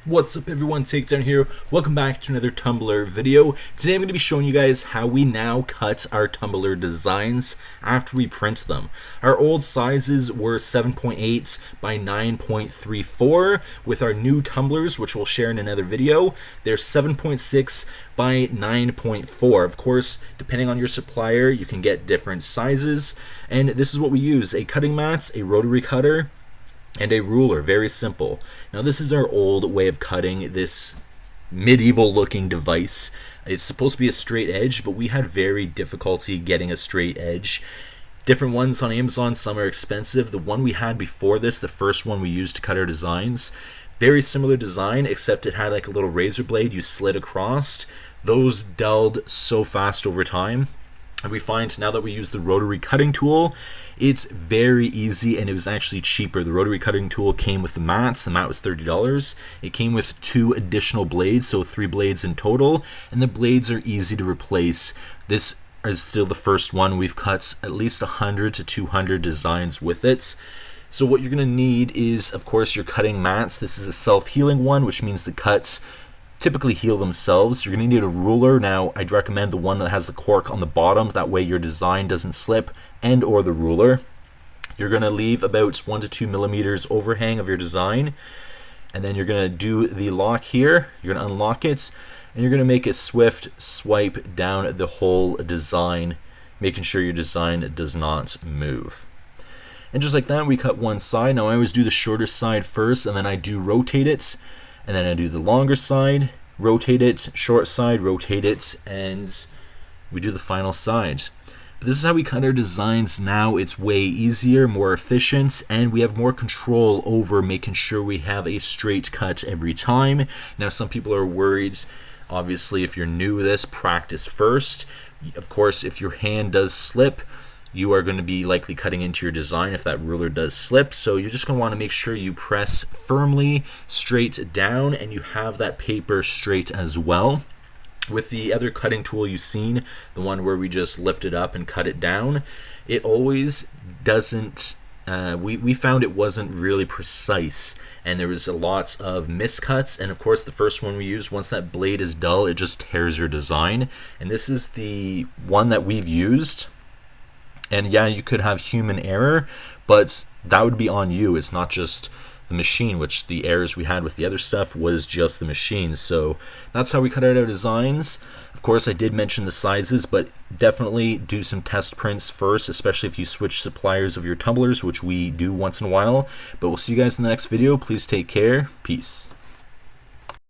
What's up everyone, Takedown here. Welcome back to another Tumbler video. Today I'm going to be showing you guys how we now cut our Tumbler designs after we print them. Our old sizes were 7.8 by 9.34. With our new tumblers, which we'll share in another video, they're 7.6 by 9.4. Of course, depending on your supplier, you can get different sizes. And this is what we use: a cutting mat, a rotary cutter, and a ruler. Very simple. Now this is our old way of cutting this medieval looking device. It's supposed to be a straight edge, but we had very difficulty getting a straight edge. Different ones on Amazon, some are expensive. The one we had before this, the first one we used to cut our designs, very similar design, except it had like a little razor blade you slid across. Those dulled so fast over time. And we find now that we use the rotary cutting tool, it's very easy, and it was actually cheaper. The rotary cutting tool came with the mats. The mat was $30. It came with 2 additional blades, so 3 blades in total, and the blades are easy to replace. This is still the first one. We've cut at least 100 to 200 designs with it. So what you're going to need is, of course, your cutting mats. This is a self-healing one, which means the cuts typically heal themselves. You're going to need a ruler. Now, I'd recommend the one that has the cork on the bottom. That way your design doesn't slip, and or the ruler. You're going to leave about 1 to 2 millimeters overhang of your design. And then you're going to do the lock here. You're going to unlock it, and you're going to make a swift swipe down the whole design, making sure your design does not move. And just like that, we cut one side. Now, I always do the shorter side first, and then I do rotate it. And then I do the longer side, rotate it, short side, rotate it, and we do the final side. But this is how we cut our designs now. It's way easier, more efficient, and we have more control over making sure we have a straight cut every time. Now, some people are worried. Obviously, if you're new to this, practice first. Of course, if your hand does slip, you are going to be likely cutting into your design if that ruler does slip. So you're just going to want to make sure you press firmly straight down and you have that paper straight as well. With the other cutting tool you've seen, the one where we just lift it up and cut it down, it always doesn't, we found it wasn't really precise, and there was a lot of miscuts. And of course, the first one we used, once that blade is dull, it just tears your design. And this is the one that we've used. And yeah, you could have human error, but that would be on you. It's not just the machine, which the errors we had with the other stuff was just the machine. So that's how we cut out our designs. Of course, I did mention the sizes, but definitely do some test prints first, especially if you switch suppliers of your tumblers, which we do once in a while. But we'll see you guys in the next video. Please take care. Peace.